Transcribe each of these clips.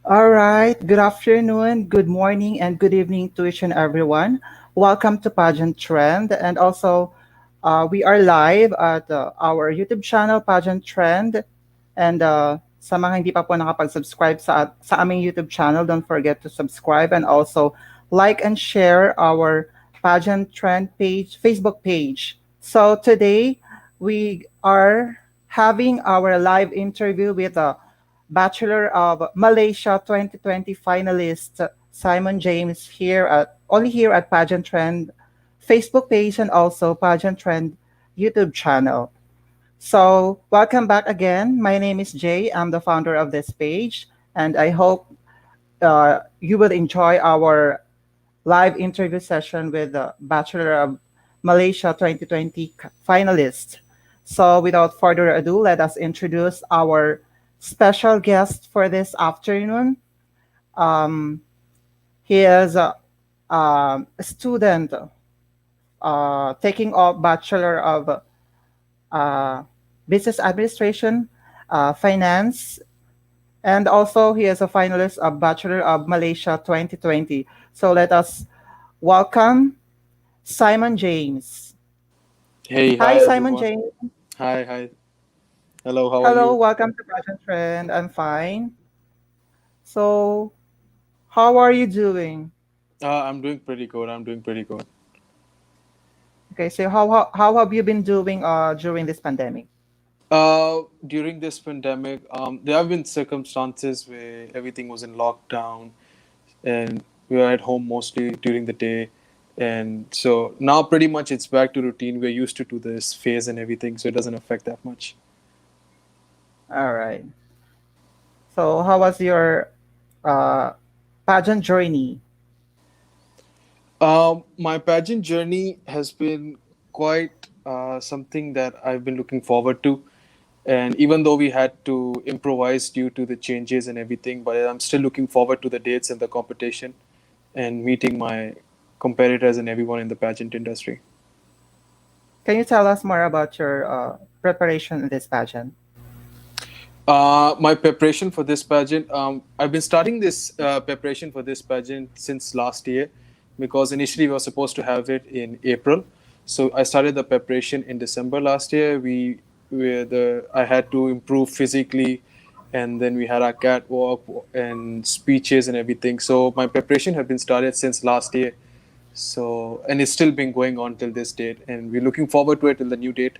All right. Good afternoon, good morning, and good evening to each and everyone. Welcome to Pageant Trend. And also, we are live at our YouTube channel, Pageant Trend. And sa mga hindi pa po nakapag-subscribe sa aming YouTube channel, don't forget to subscribe and also like and share our Pageant Trend page, Facebook page. So today, we are having our live interview with Bachelor of Malaysia 2020 finalist Simon James here at Pageant Trend Facebook page and also Pageant Trend YouTube channel. So, welcome back again. My name is Jay. I'm the founder of this page, and I hope you will enjoy our live interview session with the Bachelor of Malaysia 2020 finalist. So, without further ado, let us introduce our special guest for this afternoon. Um, he is a student taking up Bachelor of uh, Business Administration, Finance, and also he is a finalist of Bachelor of Malaysia 2020. So let us welcome Simon James. Hey, Hi, hi Simon everyone. James. Hi. Hello, how are Hello, you? welcome to Pageant Trend. I'm fine. So, how are you doing? I'm doing pretty good. I'm doing pretty good. Okay, so how have you been doing during this pandemic? During this pandemic, there have been circumstances where everything was in lockdown and we were at home mostly during the day. And so now pretty much it's back to routine. We're used to this phase and everything, so it doesn't affect that much. All right. So, how was your uh, pageant journey? My pageant journey has been quite something that I've been looking forward to. And even though we had to improvise due to the changes and everything, but I'm still looking forward to the dates and the competition and meeting my competitors and everyone in the pageant industry. Can you tell us more about your preparation in this pageant? My preparation for this pageant, I've been starting this preparation for this pageant since last year because initially we were supposed to have it in April. So I started the preparation in December last year. I had to improve physically, and then we had our catwalk and speeches and everything. So my preparation had been started since last year. So and it's still been going on till this date, and we're looking forward to it till the new date.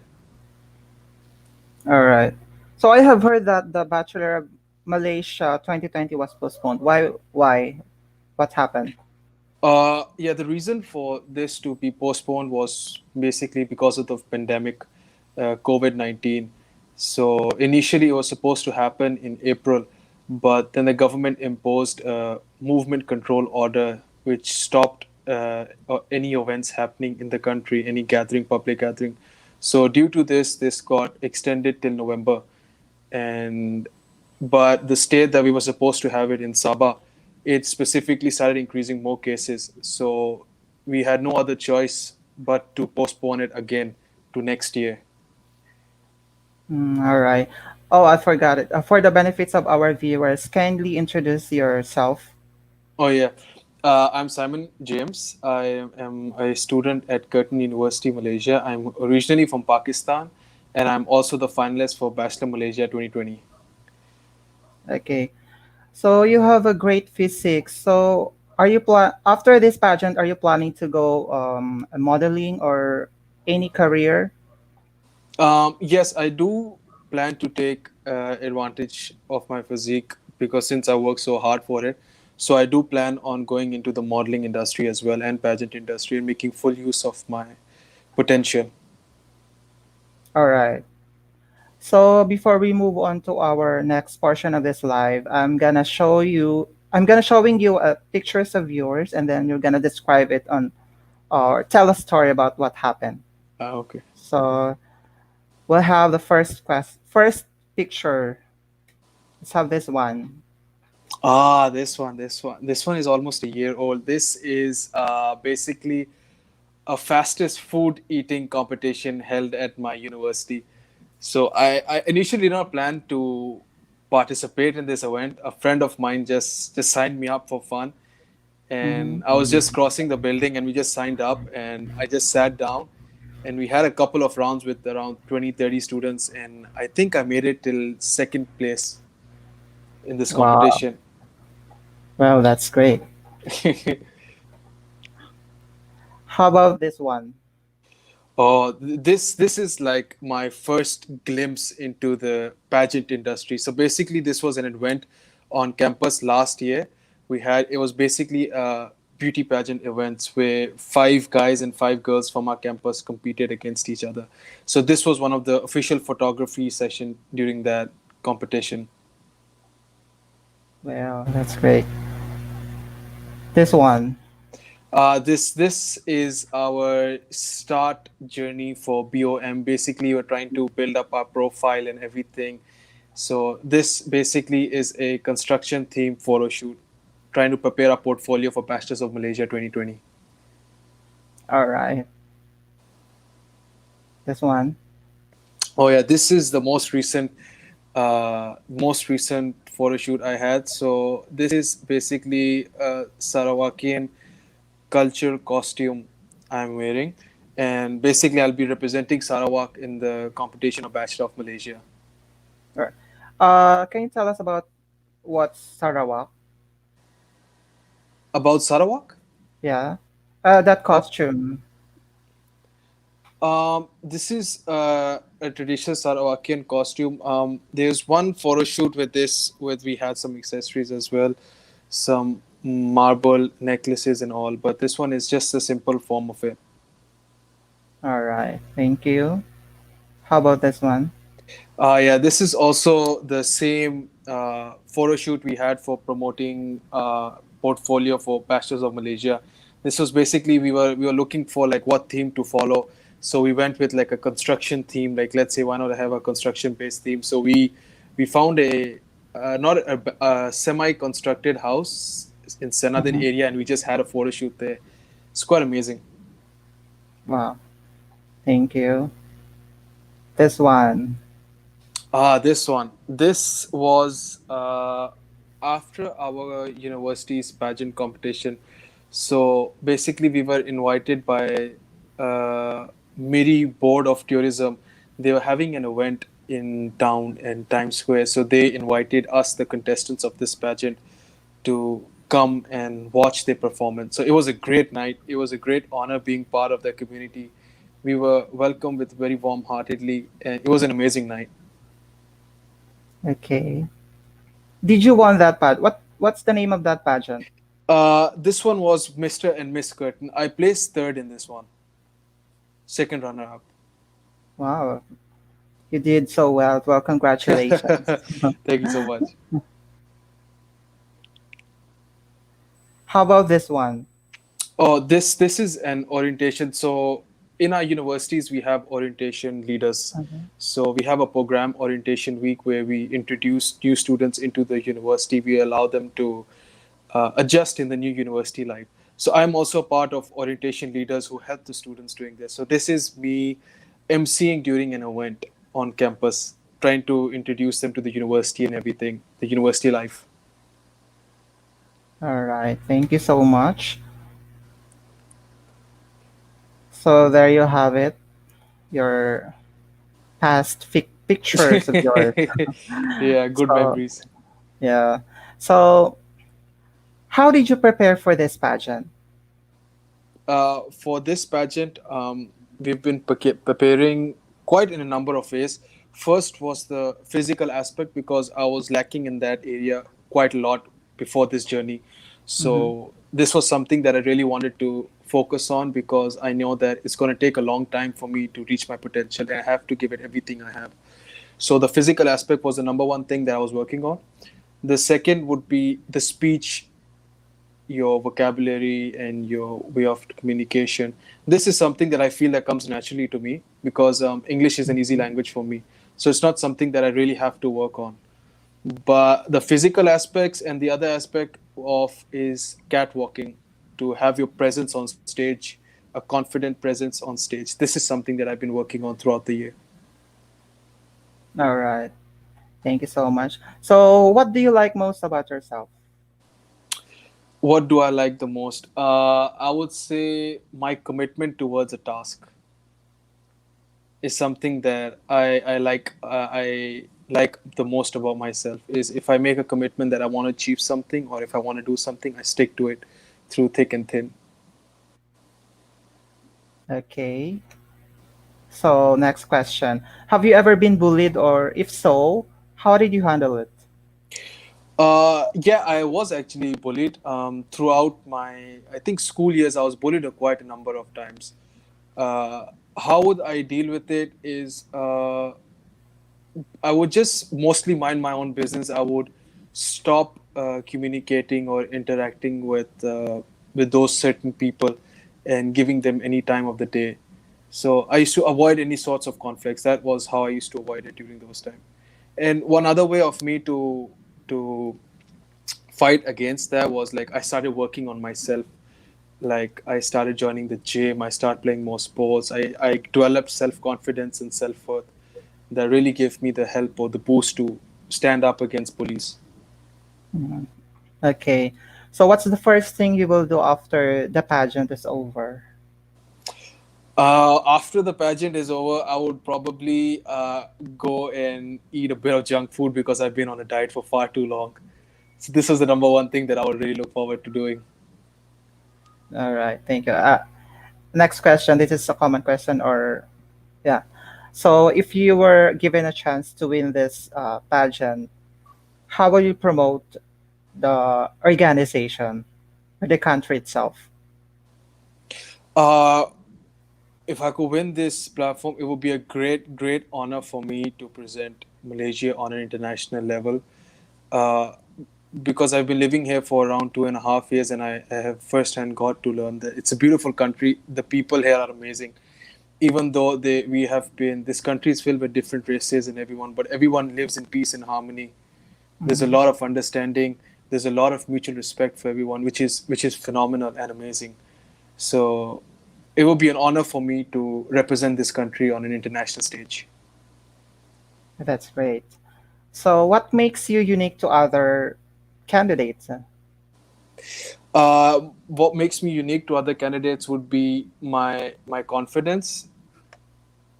All right. So I have heard that the Bachelor of Malaysia 2020 was postponed. Why? Why? What happened? Yeah, the reason for this to be postponed was basically because of the pandemic, COVID-19. So initially it was supposed to happen in April, but then the government imposed a movement control order which stopped any events happening in the country, any gathering, public gathering. So due to this got extended till November, and but the state that we were supposed to have it in Sabah, it specifically started increasing more cases. So we had no other choice but to postpone it again to next year. All right. Oh, I forgot it. For the benefits of our viewers, kindly introduce yourself. Oh yeah, I'm Simon James. I am a student at Curtin University, Malaysia. I'm originally from Pakistan, and I'm also the finalist for Bachelor Malaysia 2020. Okay. So you have a great physics. So after this pageant, are you planning to go modeling or any career? Yes, I do plan to take advantage of my physique because since I work so hard for it, so I do plan on going into the modeling industry as well and pageant industry and making full use of my potential. All right. So before we move on to our next portion of this live, I'm gonna showing you pictures of yours, and then you're gonna describe it on or tell a story about what happened. Okay. So we'll have the first picture. Let's have this one. This one is almost a year old. This is basically a fastest food eating competition held at my university. So I initially did not plan to participate in this event. A friend of mine just signed me up for fun, Mm-hmm. and I was just crossing the building, and we just signed up, and I just sat down, and we had a couple of rounds with around 20, 30 students, and I think I made it till second place in this Wow. competition. Well, that's great. How about this one? Oh, this is like my first glimpse into the pageant industry. So basically, this was an event on campus last year. It was basically a beauty pageant events where five guys and five girls from our campus competed against each other. So this was one of the official photography session during that competition. Well, that's great. This one. This is our start journey for BOM. Basically, we're trying to build up our profile and everything. So this basically is a construction theme photo shoot, trying to prepare our portfolio for Bachelors of Malaysia 2020. All right. This one. Oh yeah, this is the most recent photo shoot I had. So this is basically a Sarawakian cultural costume I'm wearing, and basically I'll be representing Sarawak in the competition of Bachelor of Malaysia. All right. Can you tell us about what's Sarawak? About Sarawak? Yeah. That Uh, costume. this is a traditional Sarawakian costume. There's one photo shoot with this, with we had some accessories as well, some marble necklaces and all. But this one is just a simple form of it. All right. Thank you. How about this one? Yeah, this is also the same photo shoot we had for promoting portfolio for Pastors of Malaysia. This was basically we were looking for like what theme to follow. So we went with like a construction theme. Like let's say why not have a construction based theme? So we found a not a semi constructed house in Senadan Mhm. area, and we just had a photo shoot there. It's quite amazing. Wow. Thank you. This one. This one. This was after our university's pageant competition. So basically, we were invited by Miri Board of Tourism. They were having an event in town in Times Square. So they invited us, the contestants of this pageant, to come and watch their performance. So it was a great night. It was a great honor being part of the community. We were welcomed with very warm-heartedly, and it was an amazing night. Okay. Did you won that what's the name of that pageant? This one was Mr. and Miss Curtain. I placed third in this one, second runner up. Wow. You did so well. Well, congratulations. Thank you so much. How about this one? Oh, this is an orientation. So in our universities, we have orientation leaders. Mhm. So we have a program orientation week where we introduce new students into the university. We allow them to adjust in the new university life. So I'm also part of orientation leaders who help the students doing this. So this is me emceeing during an event on campus, trying to introduce them to the university and everything, the university life. All right. Thank you so much. So there you have it. Your past pictures of yours. Yeah, good So memories. yeah. So how did you prepare for this pageant? For this pageant, we've been preparing quite in a number of ways. First was the physical aspect because I was lacking in that area quite a lot before this journey. Hmm. So this was something that I really wanted to focus on because I know that it's going to take a long time for me to reach my potential and I have to give it everything I have. So the physical aspect was the number one thing that I was working on. The second would be the speech, your vocabulary and your way of communication. This is something that I feel that comes naturally to me because English is an easy language for me. So it's not something that I really have to work on. But the physical aspects and the other aspect of is catwalking, to have your presence on stage, a confident presence on stage. This is something that I've been working on throughout the year. All right. Thank you so much. So, what do you like most about yourself? What do I like the most? I would say my commitment towards a task is something that I like the most about myself. Is if I make a commitment that I want to achieve something, or if I want to do something, I stick to it through thick and thin. Okay. So, next question. Have you ever been bullied, or if so, how did you handle it? Yeah, I was actually bullied throughout my, I think, school years. I was bullied quite a number of times. Uh, how would I deal with it? Is I would just mostly mind my own business. I would stop communicating or interacting with those certain people and giving them any time of the day. So I used to avoid any sorts of conflicts. That was how I used to avoid it during those times. And one other way of me to fight against that was like I started working on myself. Like I started joining the gym. I started playing more sports. I developed self confidence and self worth that really gave me the help or the boost to stand up against bullies. Mhm. Okay. So, what's the first thing you will do after the pageant is over? After the pageant is over, I would probably go and eat a bit of junk food because I've been on a diet for far too long. So this is the number one thing that I would really look forward to doing. All right. Thank you. Next question. This is a common question, or yeah. So, if you were given a chance to win this pageant, how will you promote the organization or the country itself? Uh, if I could win this platform, it would be a great, great honor for me to present Malaysia on an international level. Uh, because I've been living here for around 2.5 years, and I have firsthand got to learn that it's a beautiful country. The people here are amazing. Even though we have been, this country is filled with different races and everyone, but everyone lives in peace and harmony. There's a Mhm. lot of understanding. There's a lot of mutual respect for everyone, which is phenomenal and amazing. So it would be an honor for me to represent this country on an international stage. That's great. So, what makes you unique to other candidates? What makes me unique to other candidates would be my confidence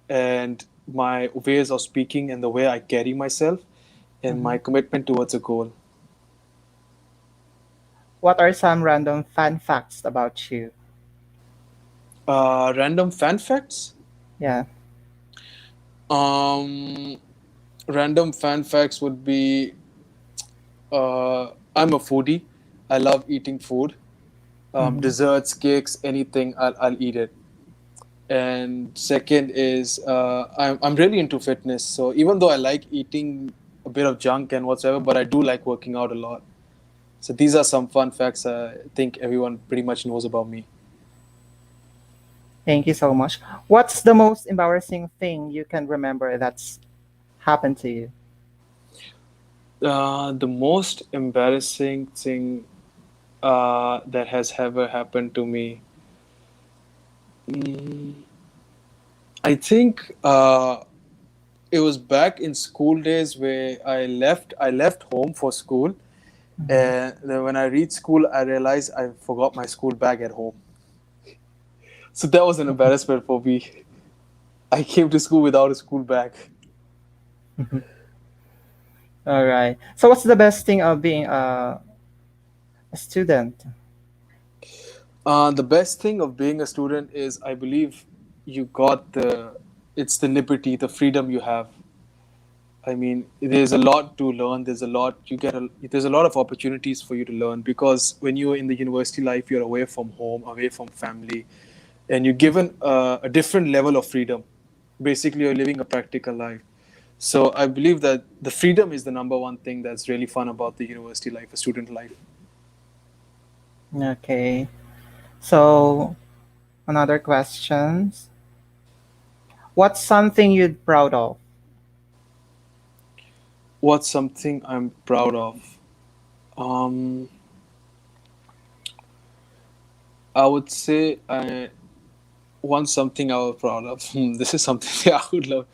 and my ways of speaking and the way I carry myself and my Mhm. commitment towards a goal. What are some random fun facts about you? Random fan facts. Yeah. Um, Random fan facts would be I'm a foodie. I love eating food. Mhm. Desserts, cakes, anything, I'll eat it. And second is I'm really into fitness. So even though I like eating a bit of junk and whatsoever, but I do like working out a lot. So these are some fun facts I think everyone pretty much knows about me. Thank you so much. What's the most embarrassing thing you can remember that's happened to you? The most embarrassing thing that has ever happened to me, mm, I think it was back in school days where I left home for school, Mhm. and then when I reached school, I realized I forgot my school bag at home. So that was an embarrassment for me. I came to school without a school bag. All right. So, what's the best thing of being a student? The best thing of being a student is, I believe, you got the it's the liberty, the freedom you have. I mean, there's a lot to learn. There's a lot of opportunities for you to learn because when you're in the university life, you're away from home, away from family, and you're given a different level of freedom. Basically, you're living a practical life. So I believe that the freedom is the number one thing that's really fun about the university life, a student life. Okay. So, another questions. What's something you'd proud of? What's something I'm proud of? Um, I would say I want something I was proud of. This is something that I would love.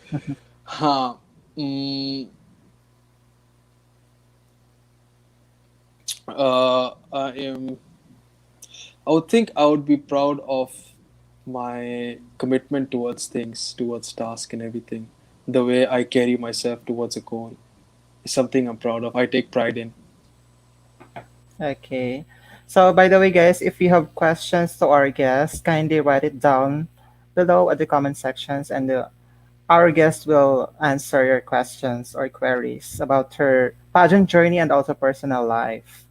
Huh. Mm, I am. I would think I would be proud of my commitment towards things, towards task and everything. The way I carry myself towards a goal is something I'm proud of. I take pride in. Okay. So, by the way, guys, if you have questions to our guest, kindly write it down below at the comment sections, and our guest will answer your questions or queries about her pageant journey and also personal life.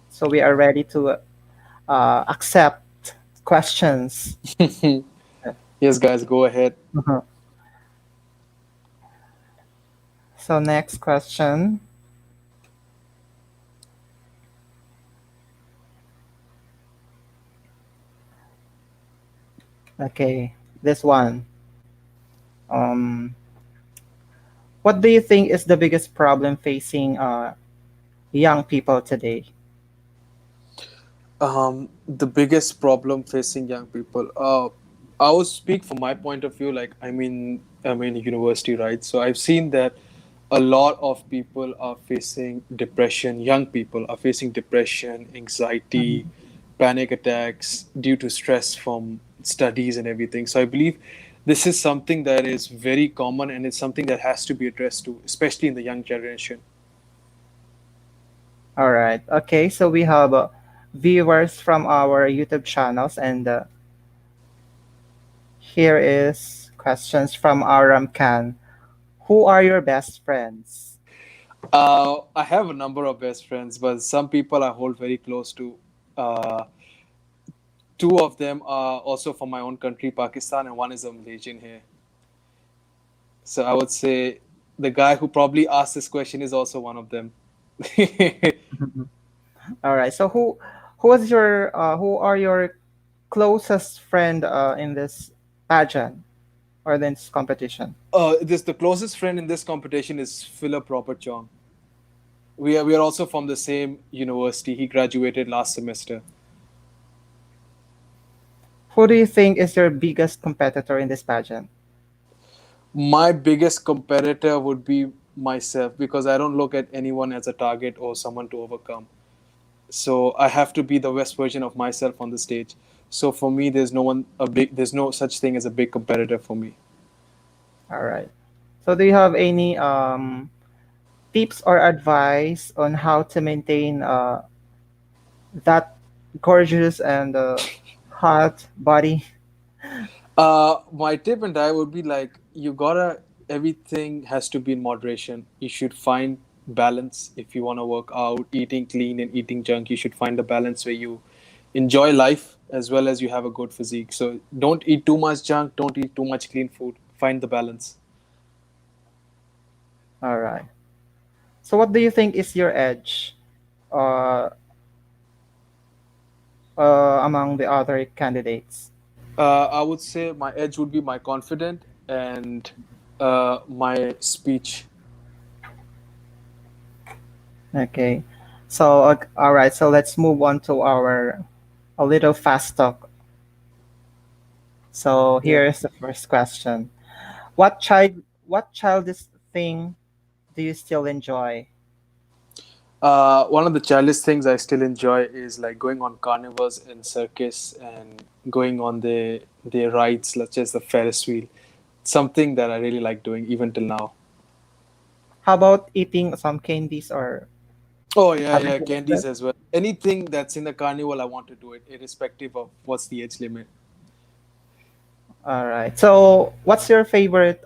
So, we are ready to accept questions. Yes, guys, go ahead. Mhm. So, next question. Okay, this one. Um, what do you think is the biggest problem facing young people today? The biggest problem facing young people. I will speak from my point of view. Like, I'm in university, right? So I've seen that a lot of people are facing depression. Young people are facing depression, anxiety, Mhm. panic attacks due to stress from studies and everything. So I believe this is something that is very common and it's something that has to be addressed to, especially in the young generation. All right. Okay, so we have viewers from our YouTube channels, and here is questions from Aram Khan. Who are your best friends? I have a number of best friends, but some people I hold very close to. Uh, Two of them are also from my own country, Pakistan, and one is a Malaysian here. So I would say the guy who probably asked this question is also one of them. All right. So who are your closest friend in this pageant or this competition? This the closest friend in this competition is Philip Robert Chong. We are also from the same university. He graduated last semester. Who do you think is your biggest competitor in this pageant? My biggest competitor would be myself because I don't look at anyone as a target or someone to overcome. So I have to be the best version of myself on the stage. So for me, there's no such thing as a big competitor for me. All right. So do you have any tips or advice on how to maintain that gorgeous and hot body? My tip and I would be like, you gotta, everything has to be in moderation. You should find balance if you want to work out, eating clean and eating junk. You should find a balance where you enjoy life as well as you have a good physique. So don't eat too much junk, don't eat too much clean food. Find the balance. All right. So what do you think is your edge uh, among the other candidates? I would say my edge would be my confident and my speech. Okay. So all right. So let's move on to our a little fast talk. So Yeah. here is the first question. What childish thing do you still enjoy? One of the childish things I still enjoy is like going on carnivals and circus and going on the rides, such as the Ferris wheel. Something that I really like doing even till now. How about eating some candies or Oh yeah, having yeah, fun with candies it? as well. Anything that's in the carnival, I want to do it, irrespective of what's the age limit. All right. So what's your favorite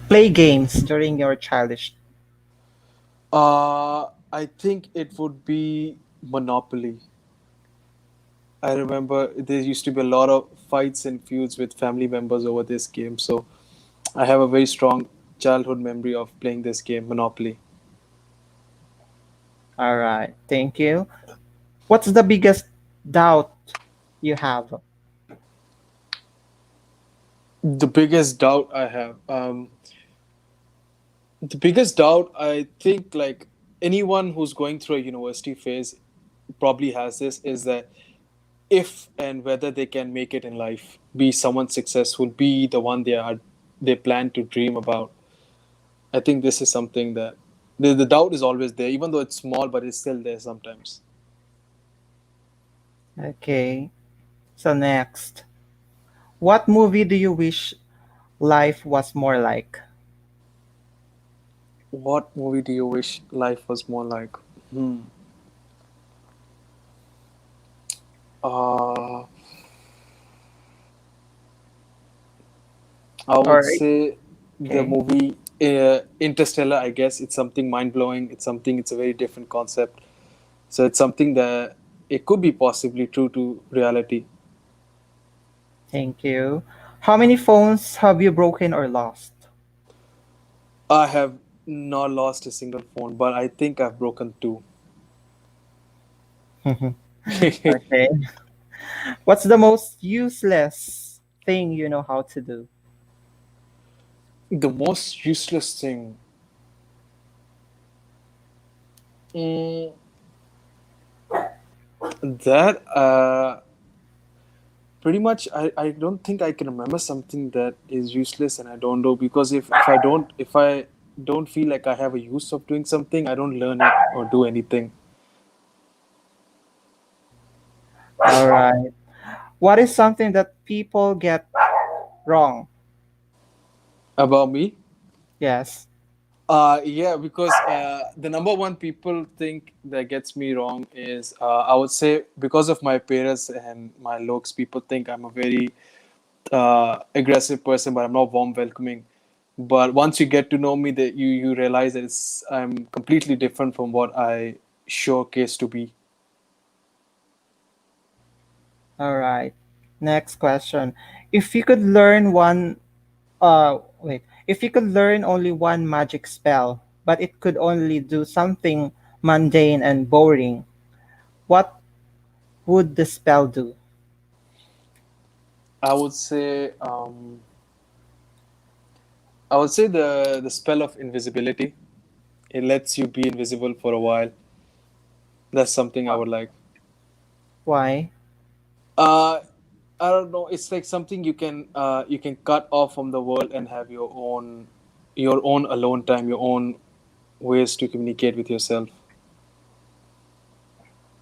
play games during your childish? I think it would be Monopoly. I remember there used to be a lot of fights and feuds with family members over this game. So I have a very strong childhood memory of playing this game, Monopoly. All right. Thank you. What's the biggest doubt you have? The biggest doubt I have, the biggest doubt I think, like anyone who's going through a university phase probably has this, is that if and whether they can make it in life, be someone successful, be the one they plan to dream about. I think this is something that The doubt is always there, even though it's small, but it's still there sometimes. Okay. So next, what movie do you wish life was more like? What movie do you wish life was more like? Hmm. Uh, I would Or say the okay, movie Interstellar. I guess it's something mind blowing. It's something. It's a very different concept. So it's something that it could be possibly true to reality. thank you. How many phones have you broken or lost? I have not lost a single phone, but I think I've broken two. Okay. What's the most useless thing you know how to do? The most useless thing. Mm, that pretty much I don't think I can remember something that is useless and I don't do because if I don't feel like I have a use of doing something, I don't learn it or do anything. All right. What is something that people get wrong? About me? Yes. Yeah, because the number one people think that gets me wrong is I would say because of my parents and my looks, people think I'm a very aggressive person, but I'm not warm, welcoming. But once you get to know me, that you realize that I'm completely different from what I showcase to be. All right. Next question. If you could learn one if you could learn only one magic spell, but it could only do something mundane and boring, what would the spell do? I would say I would say the spell of invisibility. It lets you be invisible for a while. That's something I would like. Why? Uh, I don't know. It's like something you can cut off from the world and have your own alone time, your own ways to communicate with yourself.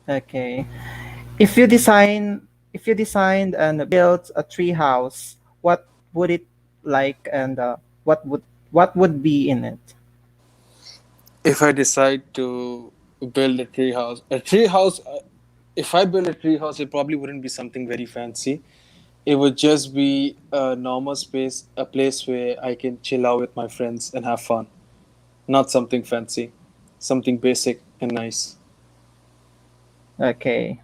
Okay. If you designed and built a tree house, what would it like and what would be in it? If I decide to build a tree house, if I build a tree house, it probably wouldn't be something very fancy. It would just be a normal space, a place where I can chill out with my friends and have fun. Not something fancy, something basic and nice. Okay.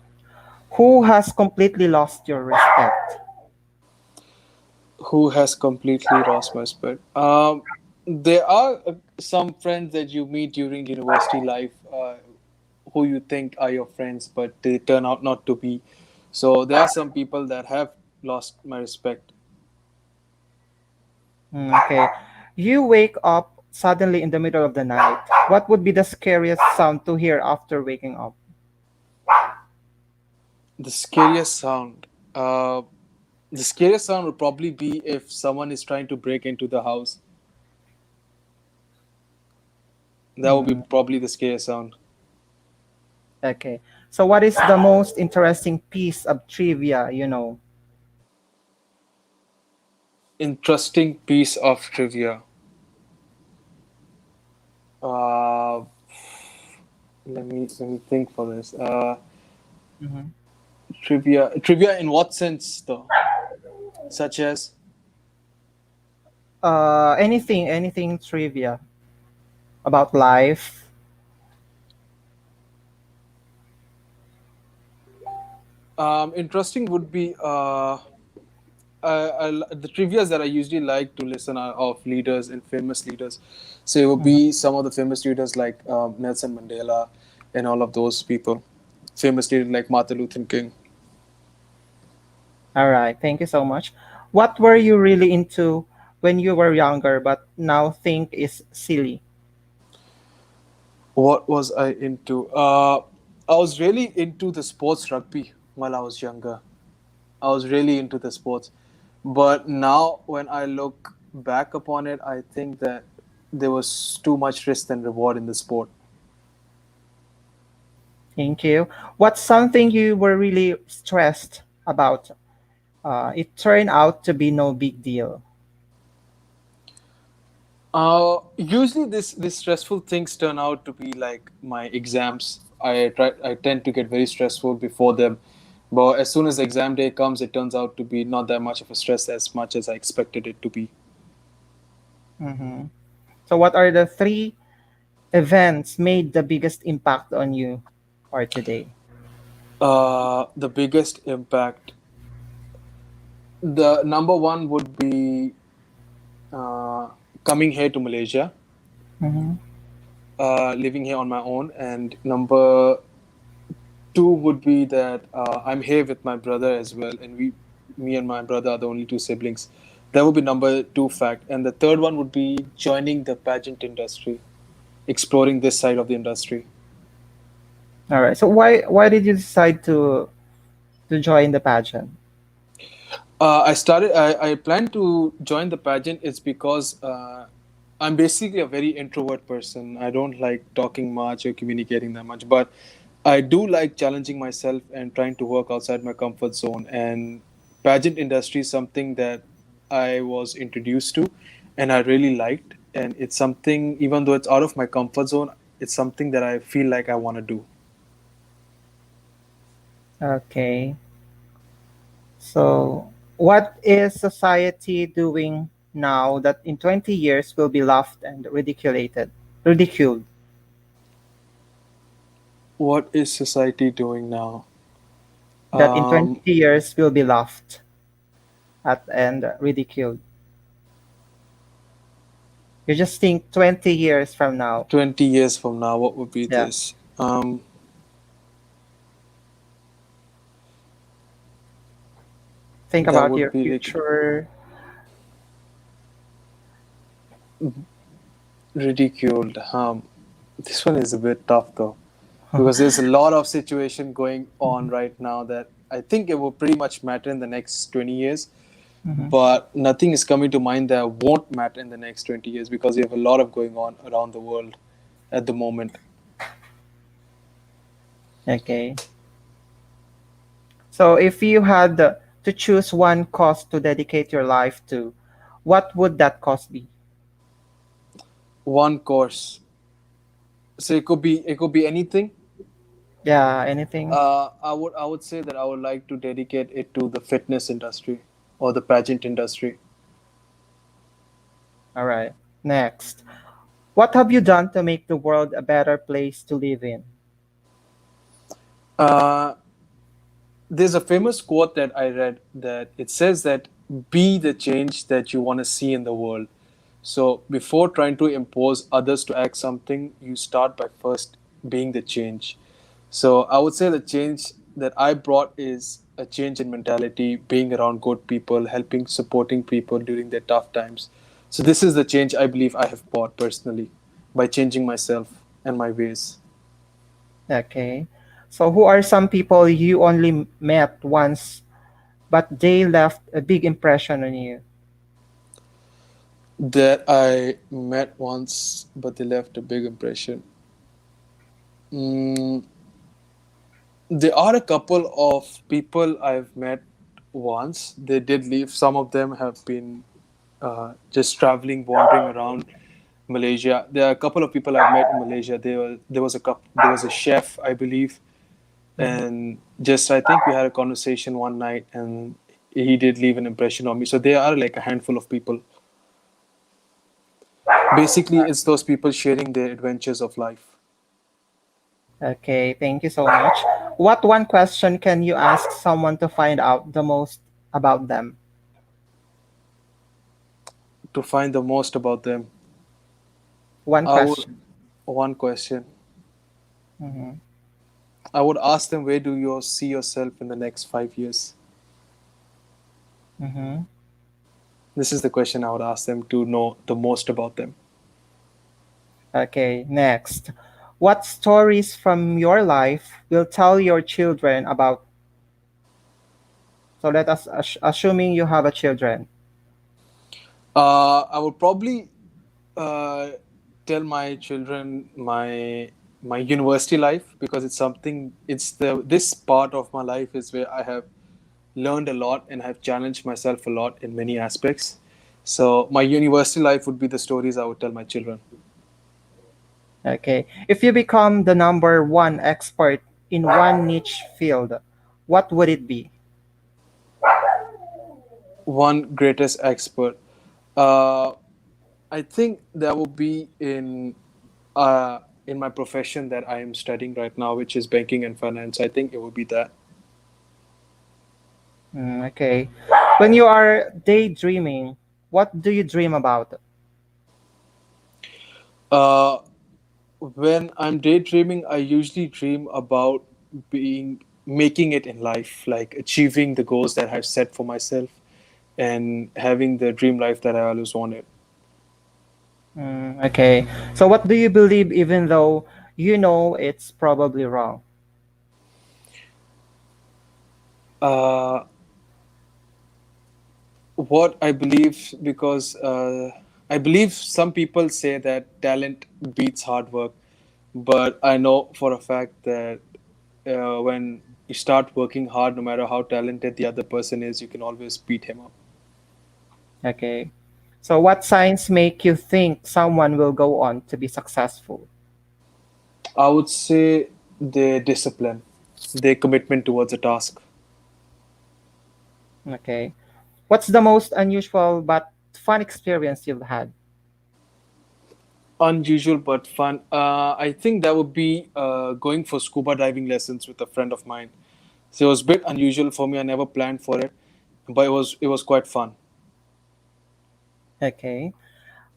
Who has completely lost your respect? Who has completely lost my spirit? There are some friends that you meet during university life who you think are your friends, but they turn out not to be. So there are some people that have lost my respect. Okay. You wake up suddenly in the middle of the night. What would be the scariest sound to hear after waking up? The scariest sound. Uh, the scariest sound would probably be if someone is trying to break into the house. That would be Hmm, probably the scariest sound. okay. So what is the most interesting piece of trivia you know? Interesting piece of trivia. Uh, let me think for this. Mhm. Trivia in what sense though? Such as Anything trivia about life. interesting would be the trivias that I usually like to listen are of leaders and famous leaders. So it would Mhm. be some of the famous leaders like Nelson Mandela and all of those people. Famous leaders like Martin Luther King. All right. Thank you so much. What were you really into when you were younger but now think is silly? What was I into? I was really into the sports rugby while I was younger. I was really into the sports. But now, when I look back upon it, I think that there was too much risk and reward in the sport. Thank you. What's something you were really stressed about? It turned out to be no big deal. Usually this stressful things turn out to be like my exams. I tend to get very stressful before them, but as soon as the exam day comes, it turns out to be not that much of a stress as much as I expected it to be. Hmm. So, what are the three events made the biggest impact on you or today? The biggest impact, the number one would be uh, coming here to Malaysia, Hmm. living here on my own, and number two would be that I'm here with my brother as well, and me and my brother are the only two siblings. That would be number two fact, and the third one would be joining the pageant industry, exploring this side of the industry. All right. So, why did you decide to join the pageant? I plan to join the pageant. It's because I'm basically a very introvert person. I don't like talking much or communicating that much, but I do like challenging myself and trying to work outside my comfort zone. And pageant industry is something that I was introduced to and I really liked. And it's something, even though it's out of my comfort zone, it's something that I feel like I want to do. Okay. So, what is society doing now that in 20 years will be laughed and ridiculed? What is society doing now? That in 20 Um, years will be laughed at and ridiculed. You just think 20 years from now. 20 years from now, what would be Yeah. this? Think That about would your be like future. ridiculed. This one is a bit tough though, because there's a lot of situation going on Mhm, right now that I think it will pretty much matter in the next 20 years, mhm. but nothing is coming to mind that won't matter in the next 20 years because we have a lot of going on around the world at the moment. Okay. So if you had to choose one cause to dedicate your life to, what would that cause be? One course. So it could be anything. Yeah, anything? I would say that I would like to dedicate it to the fitness industry or the pageant industry. All right. Next. What have you done to make the world a better place to live in? Uh, there's a famous quote that I read that it says that be the change that you want to see in the world. So before trying to impose others to act something, you start by first being the change. So I would say the change that I brought is a change in mentality, being around good people, helping, supporting people during their tough times. So this is the change I believe I have brought personally by changing myself and my ways. Okay. So who are some people you only met once, but they left a big impression on you? That I met once, but they left a big impression. Mm, there are a couple of people I've met once. They did leave. Some of them have been just traveling, wandering around Malaysia. There are a couple of people I've met in Malaysia. There was a chef, I believe, Mhm. and just I think we had a conversation one night, and he did leave an impression on me. So there are like a handful of people. Basically, it's those people sharing their adventures of life. Okay, thank you so much. What one question can you ask someone to find out the most about them? To find the most about them, One I would question. one question. Mm-hmm. I would ask them, where do you see yourself in the next 5 years? Mm-hmm. This is the question I would ask them to know the most about them. Okay, next. What stories from your life will tell your children about? So let us assuming you have a children. I would probably uh, tell my children my university life, because it's something, it's the this part of my life is where I have learned a lot and have challenged myself a lot in many aspects. So my university life would be the stories I would tell my children. Okay. If you become the number one expert in one niche field, what would it be? One greatest expert. Uh, I think that would be in my profession that I am studying right now, which is banking and finance. I think it would be that. Okay. When you are daydreaming, what do you dream about? Uh, when I'm daydreaming, I usually dream about being making it in life, like achieving the goals that I've set for myself and having the dream life that I always wanted. Okay. So what do you believe even though you know it's probably wrong? Uh, what I believe, because I believe some people say that talent beats hard work, but I know for a fact that when you start working hard, no matter how talented the other person is, you can always beat him up. Okay. So what signs make you think someone will go on to be successful? I would say their discipline, their commitment towards a task. Okay. What's the most unusual but fun experience you've had? Unusual but fun. I think that would be going for scuba diving lessons with a friend of mine. So it was a bit unusual for me. I never planned for it, but it was quite fun. Okay.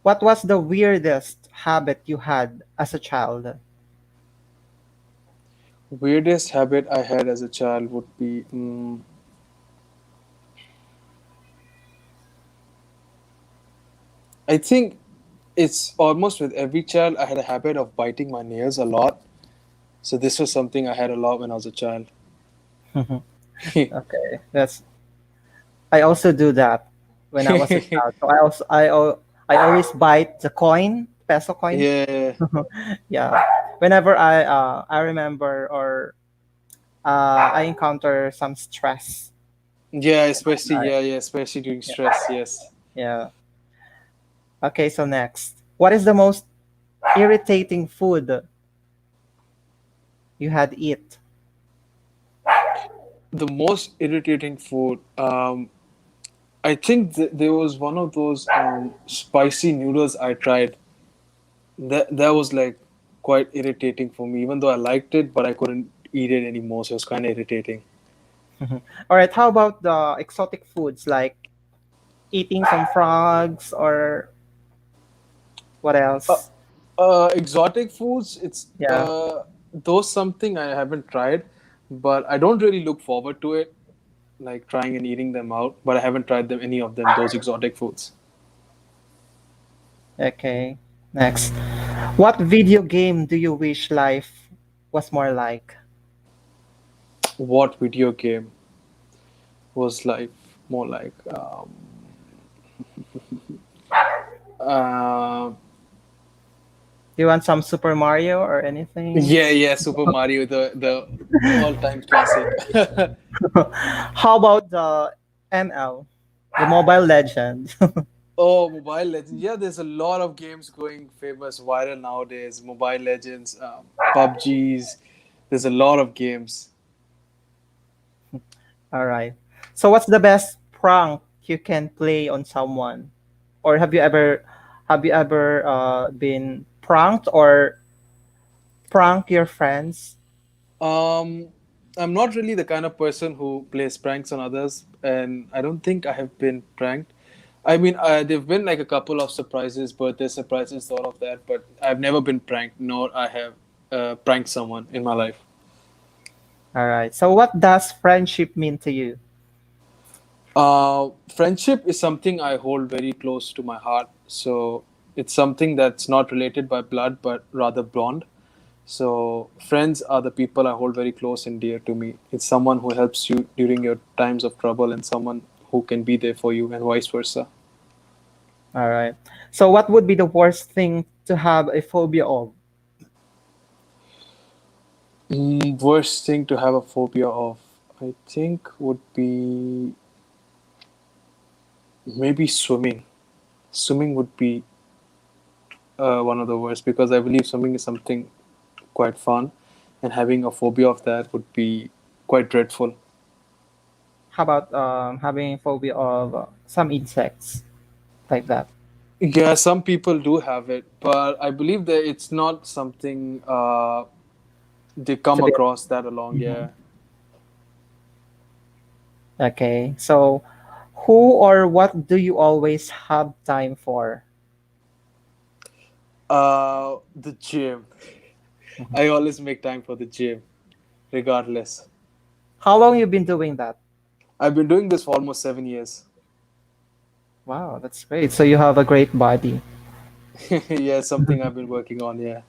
What was the weirdest habit you had as a child? Weirdest habit I had as a child would be, I think it's almost with every child. I had a habit of biting my nails a lot. So this was something I had a lot when I was a child. Okay. That's I also do that when I was a child. So I always bite the coin, peso coin. Yeah, Yeah. Whenever I remember or I encounter some stress. yeah, especially I, especially during yeah. stress. Yes. Yeah. Okay, so next. What is the most irritating food you had eat? The most irritating food. I think there was one of those spicy noodles I tried. That was like quite irritating for me, even though I liked it, but I couldn't eat it anymore. So it was kind of irritating. All right, how about the exotic foods like eating some frogs or what Uh, else? exotic foods. It's Yeah. those something I haven't tried, but I don't really look forward to it, like trying and eating them out. But I haven't tried them any of them. Those exotic foods. Okay. Next. What video game do you wish life was more like? What video game was like more like? Uh, Do you want some Super Mario or anything? yeah, Super Mario, the all time classic. How about the ML, the Mobile Legend? Oh, Mobile Legends. Yeah, there's a lot of games going famous, viral nowadays. Mobile Legends, PUBGs. There's a lot of games. All right. So what's the best prank you can play on someone? Or have you ever been pranked or prank your friends? Um, I'm not really the kind of person who plays pranks on others, and I don't think I have been pranked. I mean, there've been like a couple of surprises, birthday surprises, all of that, but I've never been pranked, nor I have pranked someone in my life. All right. So what does friendship mean to you? Friendship is something I hold very close to my heart. So it's something that's not related by blood, but rather bond. So friends are the people I hold very close and dear to me. It's someone who helps you during your times of trouble and someone who can be there for you, and vice versa. All right. So, what would be the worst thing to have a phobia of? Worst thing to have a phobia of, I think, would be maybe swimming. Swimming would be one of the worst because I believe swimming is something quite fun, and having a phobia of that would be quite dreadful. How about having a phobia of some insects, like that? Yeah, some people do have it, but I believe that it's not something they It's come a bit. across that along. Mhm. Yeah. Okay. So, who or what do you always have time for? The gym. Mhm. I always make time for the gym, regardless. How long you been doing that? I've been doing this for almost 7 years. Wow, that's great. So you have a great body. Yeah, something I've been working on. Yeah.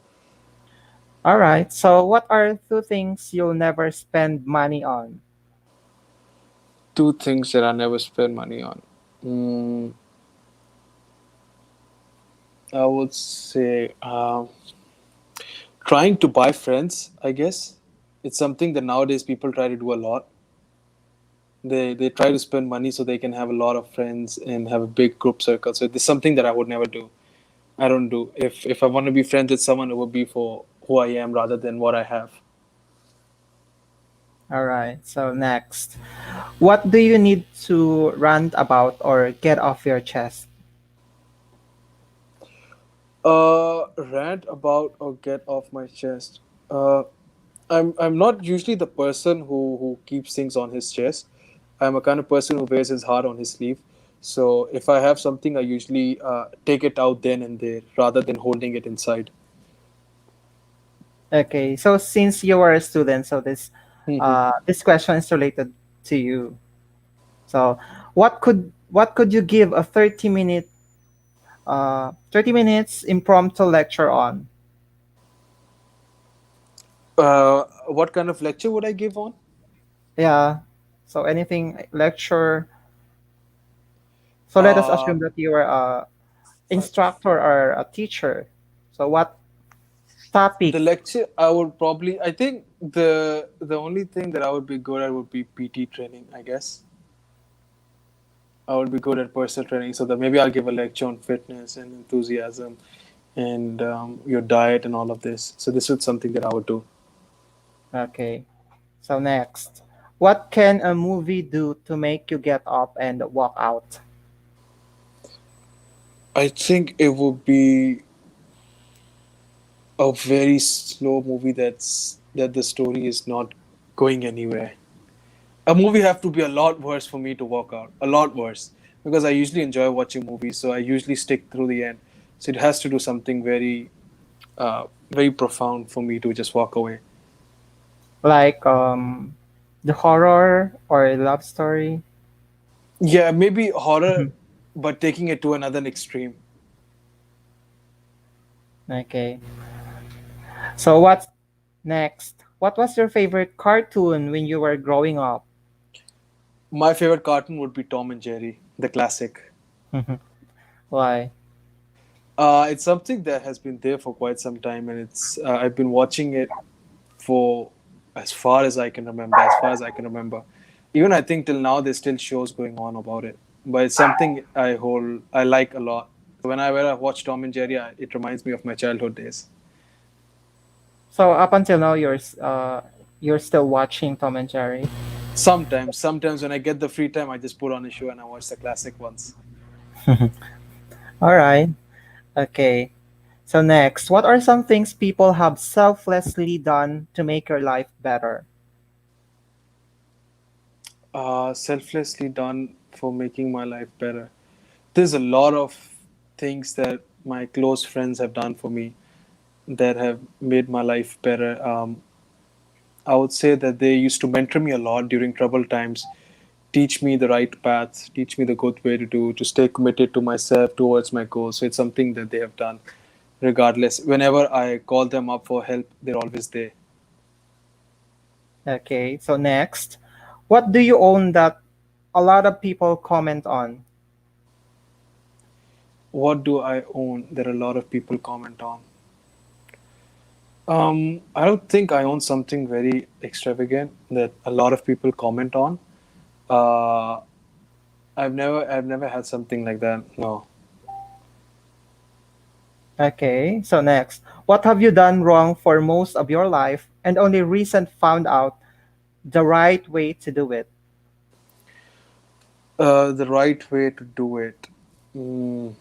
All right. So what are two things you'll never spend money on? Two things that I never spend money on. Mm, I would say trying to buy friends, I guess. It's something that nowadays people try to do a lot. They try to spend money so they can have a lot of friends and have a big group circle. So it's something that I would never do. I don't do. If I want to be friends with someone, it would be for who I am rather than what I have. All right. So next, what do you need to rant about or get off your chest? Rant about or get off my chest. Uh, I'm not usually the person who keeps things on his chest. I'm a kind of person who wears his heart on his sleeve. So if I have something, I usually take it out then and there rather than holding it inside. Okay. So since you are a student, so this question is related to you. So what could you give a 30 minutes impromptu lecture on? What kind of lecture would I give on? Yeah. So anything lecture. So let us Uh, assume that you are a instructor or a teacher. So what topic? the lecture I would probably I think the only thing that I would be good at would be PT training. I guess I would be good at personal training, so that maybe I'll give a lecture on fitness and enthusiasm and your diet and all of this. So this is something that I would do. Okay. So next, what can a movie do to make you get up and walk out? I think it would be a very slow movie that the story is not going anywhere. A movie have to be a lot worse for me to walk out. A lot worse. Because I usually enjoy watching movies, so I usually stick through the end. So it has to do something very profound for me to just walk away. Like the horror or a love story? Yeah, maybe horror, Mhm. but taking it to another extreme. Okay. So what's next? What was your favorite cartoon when you were growing up? My favorite cartoon would be Tom and Jerry, the classic. Why? It's something that has been there for quite some time, and it's I've been watching it for as far as I can remember. As far as I can remember, even I think till now there's still shows going on about it. But it's something I like a lot. So whenever I watch Tom and Jerry, it reminds me of my childhood days. So up until now, you're still watching Tom and Jerry. Sometimes when I get the free time, I just put on a show and I watch the classic ones. All right. Okay. So next, what are some things people have selflessly done to make your life better? Selflessly done for making my life better. There's a lot of things that my close friends have done for me that have made my life better. I would say that they used to mentor me a lot during troubled times, teach me the right path, teach me the good way to do, to stay committed to myself towards my goals. So it's something that they have done regardless. Whenever I call them up for help, they're always there. Okay. So next, what do you own that a lot of people comment on? What do I own that a lot of people comment on? I don't think I own something very extravagant that a lot of people comment on. Uh, I've never had something like that. No. Okay, so next. What have you done wrong for most of your life and only recent found out the right way to do it? The right way to do it. Mm,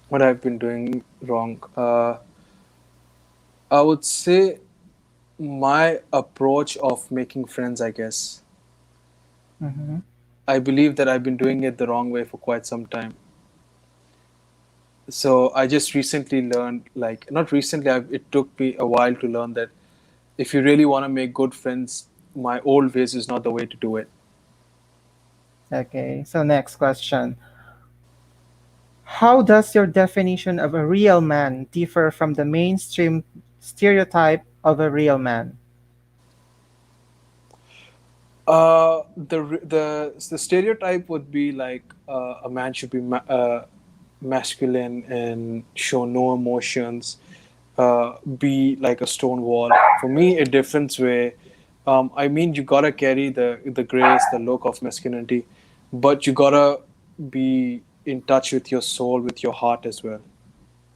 what I've been doing wrong. I would say my approach of making friends, I guess. Mm-hmm. I believe that I've been doing it the wrong way for quite some time. So I just recently learned, like, not recently, it took me a while to learn that if you really want to make good friends, my old ways is not the way to do it. Okay, so next question. How does your definition of a real man differ from the mainstream stereotype of a real man? The stereotype would be like a man should be masculine and show no emotions, be like a stone wall. For me, a difference where, I mean, you gotta carry the grace, the look of masculinity, but you gotta be in touch with your soul, with your heart as well.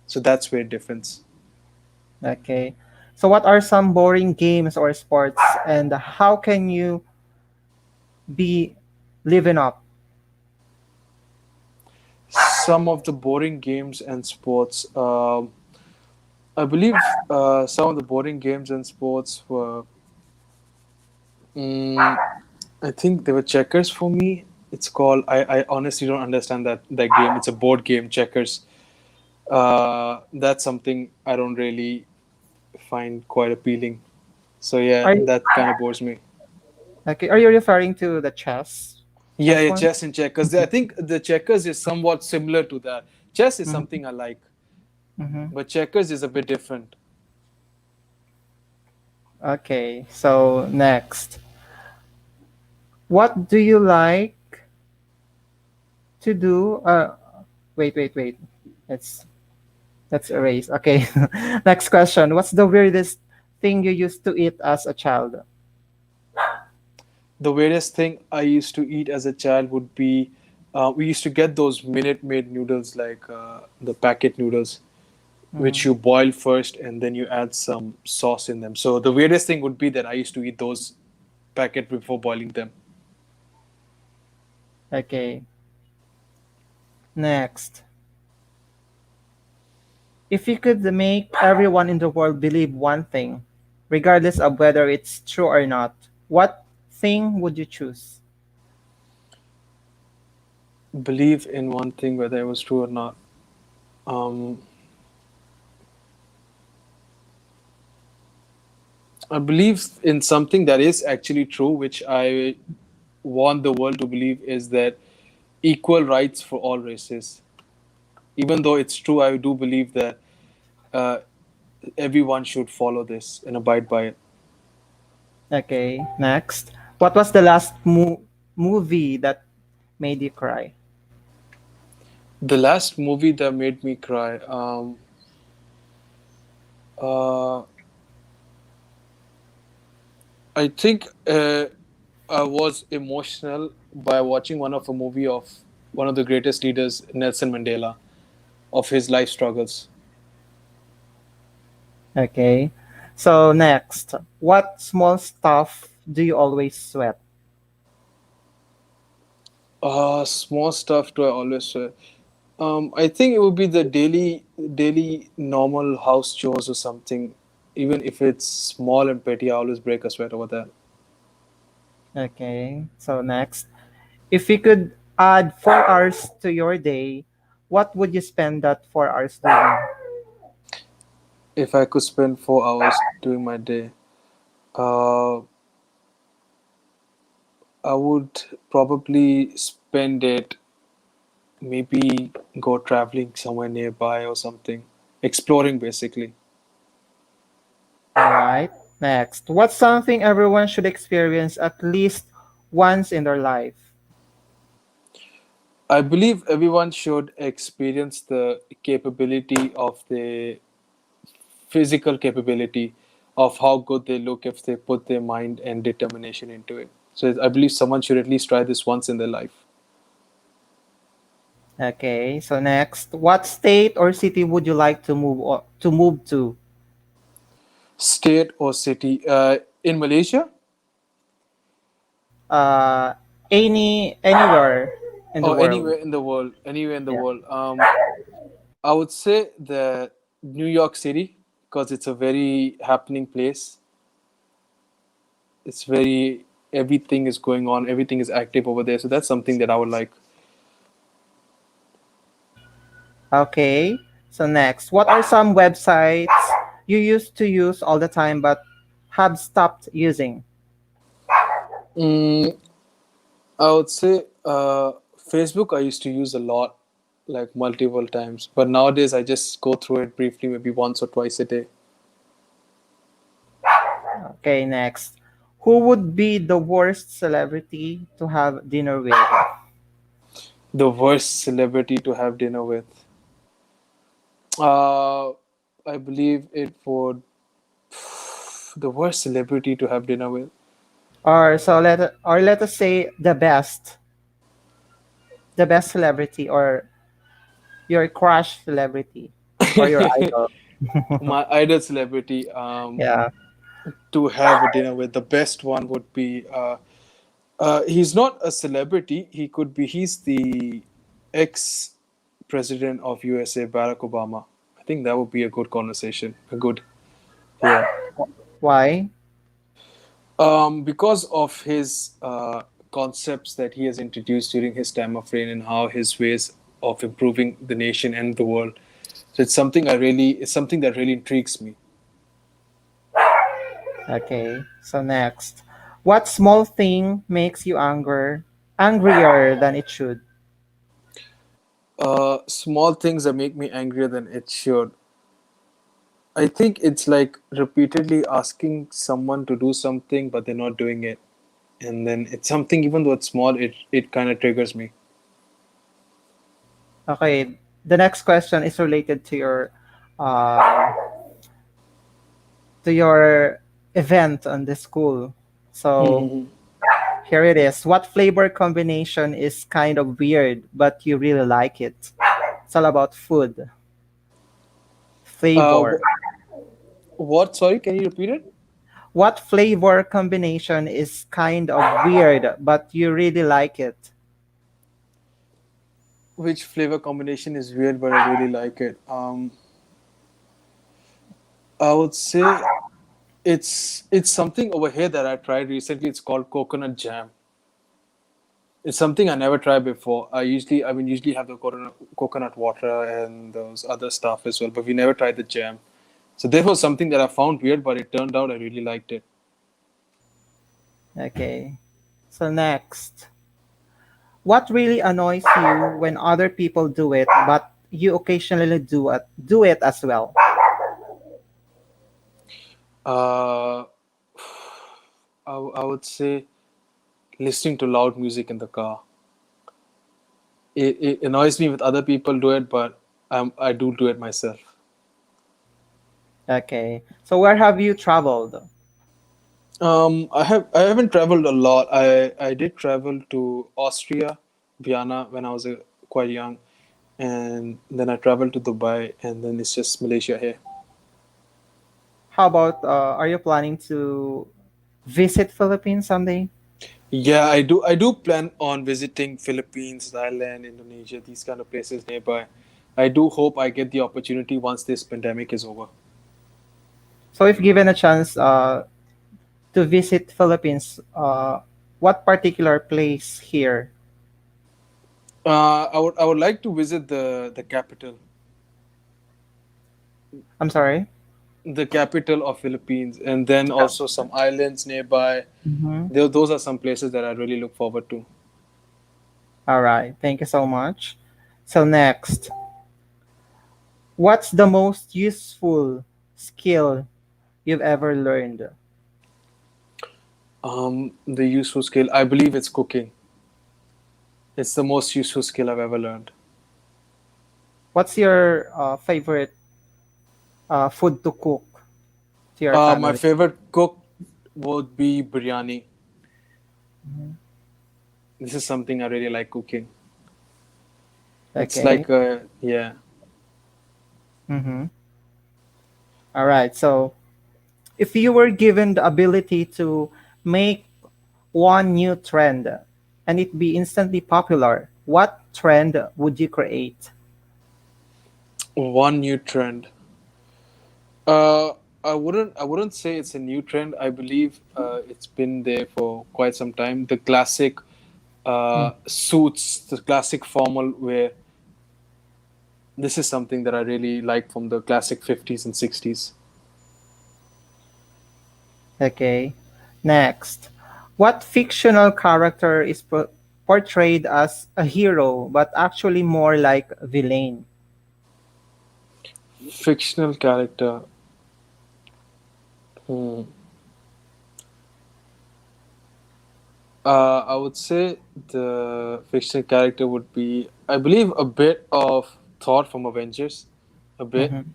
So that's where difference. Okay, so what are some boring games or sports and how can you be living up? Some of the boring games and sports. I believe some of the boring games and sports were. Mm, I think they were checkers for me. It's called. I honestly don't understand that game. It's a board game, checkers. That's something I don't really find quite appealing. So yeah, Are that kind of bores me. okay, are you referring to the Yeah, chess yeah, one? chess and checkers. I think the checkers is somewhat similar to that. Chess is Mm-hmm. something I like, Mm-hmm. but checkers is a bit different. Okay, so next. What do you like to do? Wait. Let's let's erase. Okay. Next question. What's the weirdest thing you used to eat as a child? The weirdest thing I used to eat as a child would be we used to get those minute made noodles, like the packet noodles, which Mhm. you boil first and then you add some sauce in them. So the weirdest thing would be that I used to eat those packet before boiling them. Okay. Next. If you could make everyone in the world believe one thing, regardless of whether it's true or not, what thing would you choose? Believe in one thing, whether it was true or not. Um, I believe in something that is actually true, which I want the world to believe is that equal rights for all races. Even though it's true, I do believe that uh, everyone should follow this and abide by it. Okay. Next. What was the last movie that made you cry? The last movie that made me cry, uh, I think I was emotional by watching one of a movie of one of the greatest leaders, Nelson Mandela, of his life struggles. Okay. So next, what small stuff do you always sweat? Small stuff do I always say? I think it would be the daily normal house chores or something. Even if it's small and petty, I always break a sweat over that. Okay. So next, if you could add 4 hours to your day, what would you spend that 4 hours doing? If I could spend 4 hours doing my day, uh, I would probably spend it, maybe go traveling somewhere nearby or something, exploring basically. All right. Next, what's something everyone should experience at least once in their life? I believe everyone should experience the capability of the physical capability of how good they look if they put their mind and determination into it. So I believe someone should at least try this once in their life. Okay, so next, what state or city would you like to move to? State or city in Malaysia Uh, anywhere in the or world. anywhere in the world, anywhere in the Yeah. world. I would say the New York City because it's a very happening place. It's very everything is going on, everything is active over there. So that's something that I would like. Okay. So next, what are some websites you used to use all the time but have stopped using? Mm, I would say Facebook. I used to use a lot, like multiple times, but nowadays I just go through it briefly, maybe once or twice a day. Okay, next. Who would be the worst celebrity to have dinner with? The worst celebrity to have dinner with. Uh, I believe it would the worst celebrity to have dinner with. Let us say the best celebrity or your crush celebrity or your idol. My idol celebrity Yeah. to have a dinner with. The best one would be. He's not a celebrity. He's the ex president of USA, Barack Obama. I think that would be a good conversation. A good, yeah. Why? Because of his concepts that he has introduced during his time of reign and how his ways of improving the nation and the world. So it's something that really intrigues me. Okay. So next, what small thing makes you angrier than it should? Small things that make me angrier than it should. I think it's like repeatedly asking someone to do something, but they're not doing it. And then it's something, even though it's small, it kind of triggers me. Okay. The next question is related uh, to your event on the school. So Mhm. here it is. What flavor combination is kind of weird, but you really like it? It's all about food. Uh, Flavor. wh- what? Sorry, can you repeat it? What flavor combination is kind of weird, but you really like it? Which flavor combination is weird, but I really like it? I would say it's something over here that I tried recently. It's called coconut jam. It's something I never tried before. Usually have the coconut water and those other stuff as well, but we never tried the jam. So this was something that I found weird, but it turned out I really liked it. Okay. So next, what really annoys you when other people do it, but you occasionally do it as well? Uh, I would say listening to loud music in the car. It annoys me with other people do it, but I do it myself. Okay. So where have you traveled? I haven't traveled a lot. I did travel to Austria, Vienna when I was quite young, and then I traveled to Dubai, and then it's just Malaysia here. How about are you planning to visit Philippines someday? Yeah, I do. I do plan on visiting Philippines, Thailand, Indonesia, these kind of places nearby. I do hope I get the opportunity once this pandemic is over. So if given a chance to visit Philippines, what particular place here? I would like to visit the capital, I'm sorry. the capital of Philippines, and then also some islands nearby. Mhm. Those are some places that I really look forward to. All right. Thank you so much. So next, what's the most useful skill you've ever learned? The useful skill, I believe it's cooking. It's the most useful skill I've ever learned. What's your favorite food to cook to your My family? favorite cook would be biryani. Mhm. This is something I really like cooking. It's Okay. like, yeah, Mm-hmm. All right. So, if you were given the ability to make one new trend and it be instantly popular, what trend would you create? one new trend. Uh, I wouldn't say it's a new trend. I believe it's been there for quite some time. The classic Mm. suits, the classic formal wear. This is something that I really like from the classic 50s and 60s. Okay. Next, what fictional character is portrayed as a hero but actually more like a villain? Fictional character. Hmm. I would say the fictional character would be, I believe, a bit of Thor from Avengers. A bit. Mhm.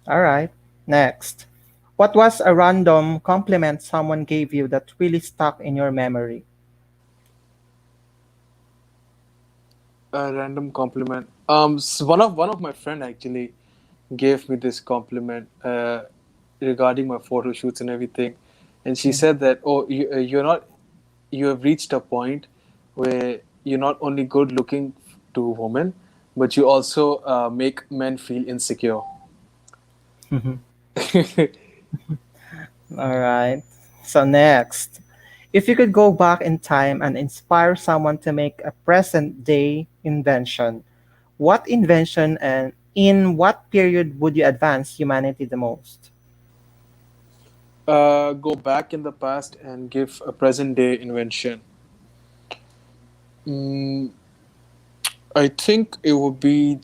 All right. Next, what was a random compliment someone gave you that really stuck in your memory? A random compliment. One of my friend actually gave me this compliment regarding my photo shoots and everything, and she Mhm. said that, oh, you're not, you have reached a point where you're not only good looking to women, but you also make men feel insecure. All right. So next, if you could go back in time and inspire someone to make a present day invention, what invention and in what period would you advance humanity the most? Go back in the past and give a present day invention. Mm, I think it would be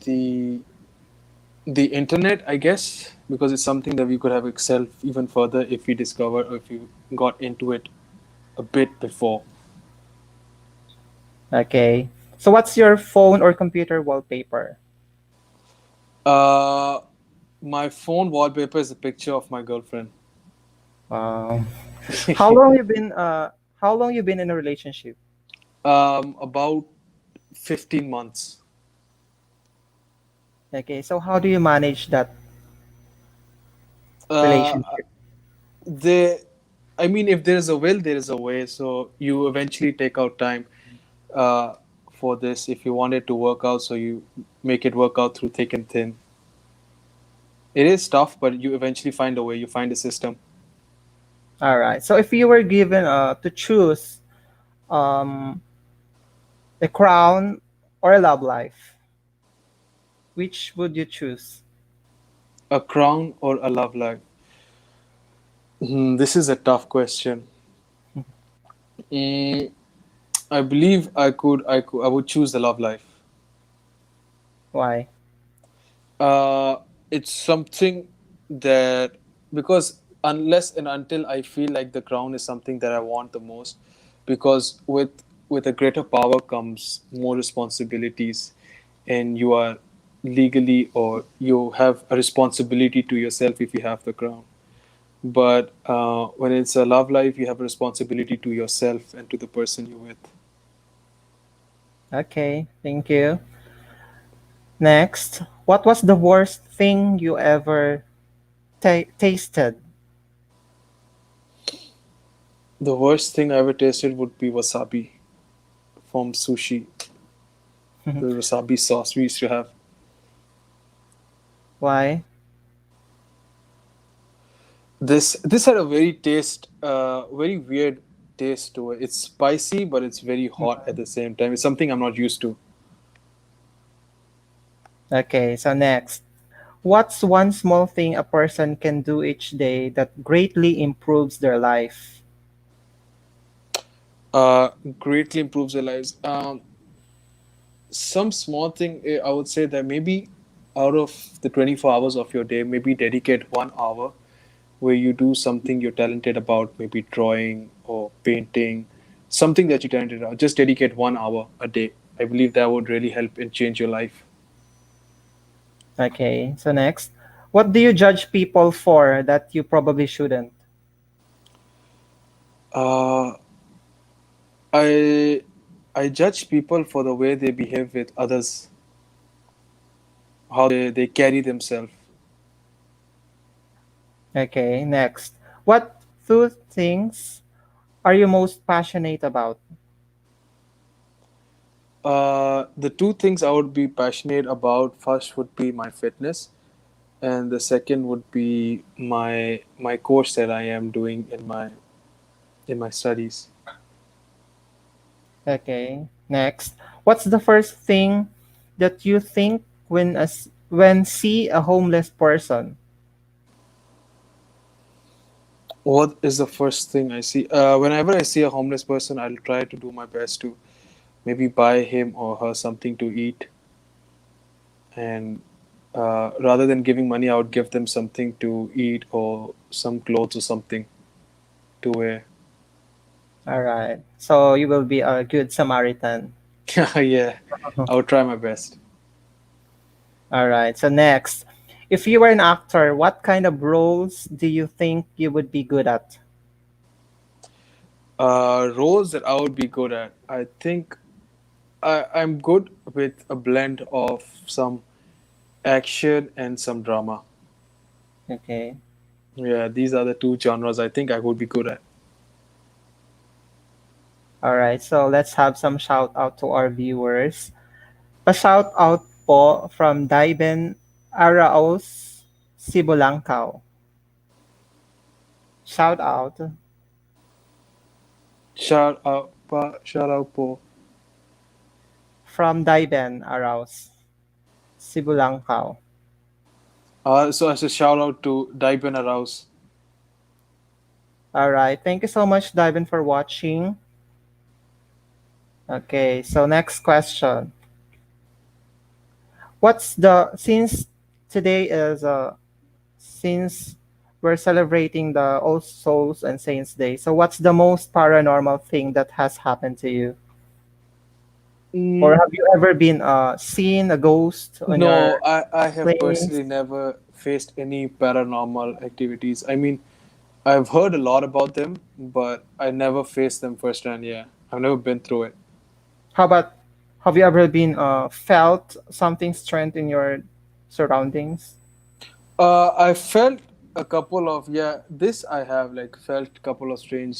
the internet, I guess, because it's something that we could have excelled even further if we discovered or if we got into it a bit before. Okay. So what's your phone or computer wallpaper? Uh, my phone wallpaper is a picture of my girlfriend. Wow. How long you been how long you been in a relationship? About 15 months. Okay, so how do you manage that Uh, relationship? the I mean, if there is a will, there is a way. So you eventually take out time uh, for this if you want it to work out. So you make it work out through thick and thin. It is tough, but you eventually find a way. You find a system. All right. So if you were given to choose um a crown or a love life, which would you choose? A crown or a love life? This is a tough question. Mm, I believe I would choose the love life. Why? Uh, it's something that, because unless and until I feel like the crown is something that I want the most, because with a greater power comes more responsibilities, and you are legally, or you have a responsibility to yourself if you have the crown. But when it's a love life, you have a responsibility to yourself and to the person you're with. Okay, thank you. Next, what was the worst thing you ever tasted? The worst thing I ever tasted would be wasabi from sushi. The wasabi sauce we used to have. Why? This had a very weird taste to it. It's spicy, but it's very hot at the same time. It's something I'm not used to. Okay, so next, what's one small thing a person can do each day that greatly improves their life? Uh, Greatly improves their lives. Some small thing, I would say that maybe out of the 24 hours of your day, maybe dedicate 1 hour where you do something you're talented about, maybe drawing or painting something that you can do. Just dedicate 1 hour a day. I believe that would really help and change your life. Okay, so next, what do you judge people for that you probably shouldn't? Uh, I I judge people for the way they behave with others, how they carry themselves. Okay, next, what two things are you most passionate about? The two things I would be passionate about first would be my fitness, and the second would be my course that I am doing in my studies. Okay, next, what's the first thing that you think when see a homeless person? What is the first thing I see? Whenever I see a homeless person, I'll try to do my best to maybe buy him or her something to eat, and rather than giving money, I would give them something to eat or some clothes or something to wear. All right, so you will be a good Samaritan. Yeah, I would try my best. All right, so next, if you were an actor, what kind of roles do you think you would be good at? Roles that I would be good at. I think I'm good with a blend of some action and some drama. Okay. Yeah, these are the two genres I think I would be good at. All right, so let's have some shout out to our viewers. A shout out po from Daiben Araos Sibulangkao. Shout out Shout out po. from Daiben Araos Sibulangkao. So as a shout out to Daiben Arouse. All right, thank you so much, Daiben, for watching. Okay, so next question. What's the since today is since we're celebrating the All Souls and Saints Day, so what's the most paranormal thing that has happened to you? Or Mm, have you ever been seen a ghost on your no, I have place? personally never faced any paranormal activities. I mean, I've heard a lot about them, but I never faced them firsthand. Yeah, I've never been through it. How about have you ever been felt something strange in your surroundings? I felt a couple of yeah. This I have like felt a couple of strange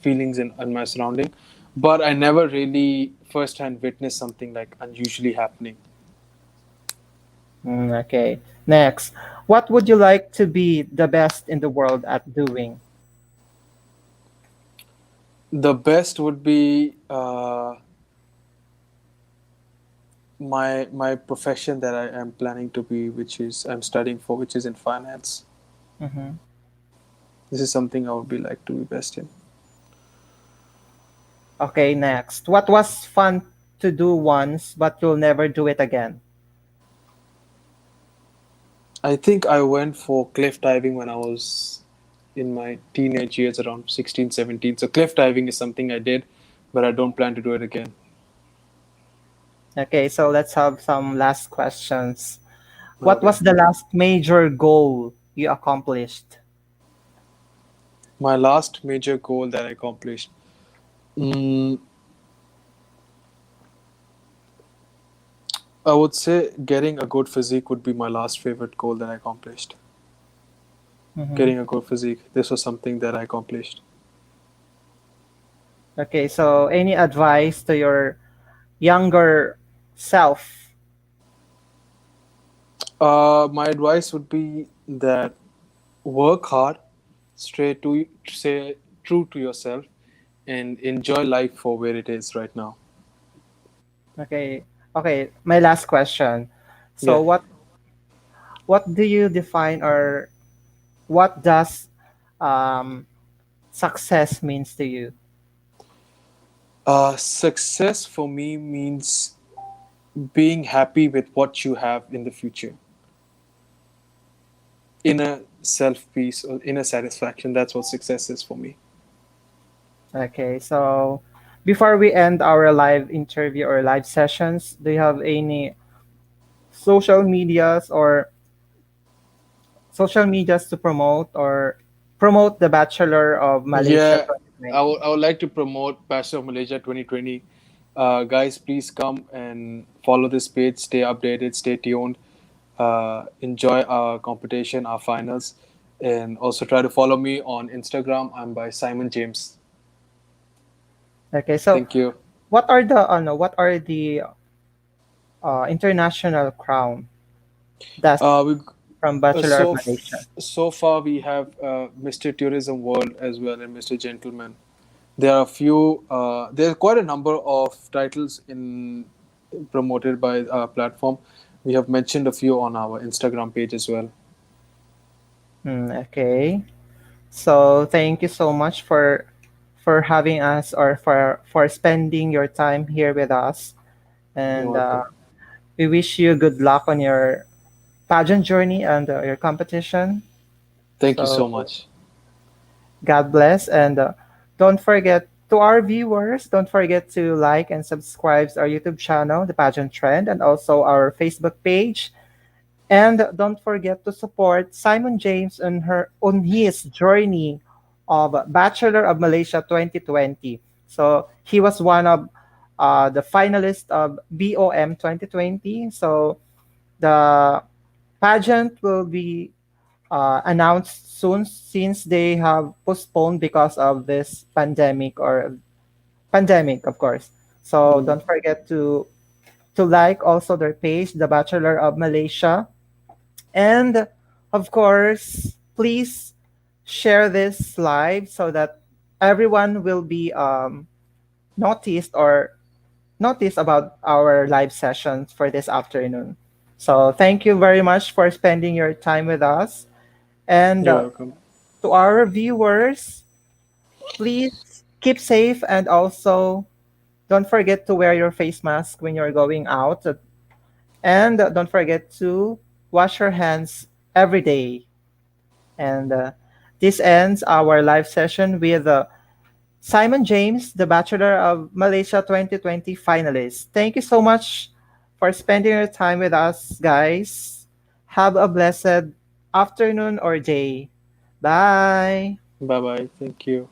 feelings in my surrounding, but I never really firsthand witnessed something like unusually happening. Okay. Next, what would you like to be the best in the world at doing? The best would be my profession that I am planning to be, which is I'm studying for, which is in finance. Mm-hmm. This is something I would be like to be best in. Okay, next. What was fun to do once, but you'll never do it again? I think I went for cliff diving when I was in my teenage years, around 16, 17. So cliff diving is something I did, but I don't plan to do it again. Okay, so let's have some last questions. What Okay. was the last major goal you accomplished? My last major goal that I accomplished. Mm, I would say getting a good physique would be my last favorite goal that I accomplished. Mm-hmm. Getting a good physique. This was something that I accomplished. Okay, so any advice to your younger self? My advice would be that work hard, stay true to yourself, and enjoy life for where it is right now. Okay, okay. My last question. So, Yeah. what do you define or what does um, success means to you? Success for me means being happy with what you have in the future. Inner self peace or inner satisfaction. That's what success is for me. Okay, so before we end our live interview or live sessions, do you have any social medias or social medias to promote or promote the Bachelor of Malaysia Yeah, 2020? I would like to promote Bachelor of Malaysia 2020. Guys, please come and follow this page. Stay updated. Stay tuned. Enjoy our competition, our finals, and also try to follow me on Instagram. I'm by Simon James. Okay, so Thank you. what are the international crown that's We from Bachelor of so Malaysia? so far we have Mr. Tourism World as well and Mr. Gentleman. There are a few. There are quite a number of titles in promoted by our platform. We have mentioned a few on our Instagram page as well. Okay. So thank you so much for having us or for spending your time here with us. You're And welcome. we wish you good luck on your pageant journey and your competition. Thank you So so much. God bless. And don't forget to our viewers, don't forget to like and subscribe to our YouTube channel, The Pageant Trend, and also our Facebook page. And don't forget to support Simon James on his journey of Bachelor of Malaysia 2020. So he was one of the finalists of BOM 2020. So the pageant will be announced soon since they have postponed because of this pandemic, of course. So Mm. don't forget to like also their page, The Bachelor of Malaysia. And of course, please share this live so that everyone will be noticed or notice about our live sessions for this afternoon. So thank you very much for spending your time with us. And You're welcome. to our viewers, please keep safe and also don't forget to wear your face mask when you're going out. And don't forget to wash your hands every day. And this ends our live session with Simon James, the Bachelor of Malaysia 2020 finalist. Thank you so much for spending your time with us, guys. Have a blessed afternoon or day. Bye. Bye bye. Thank you.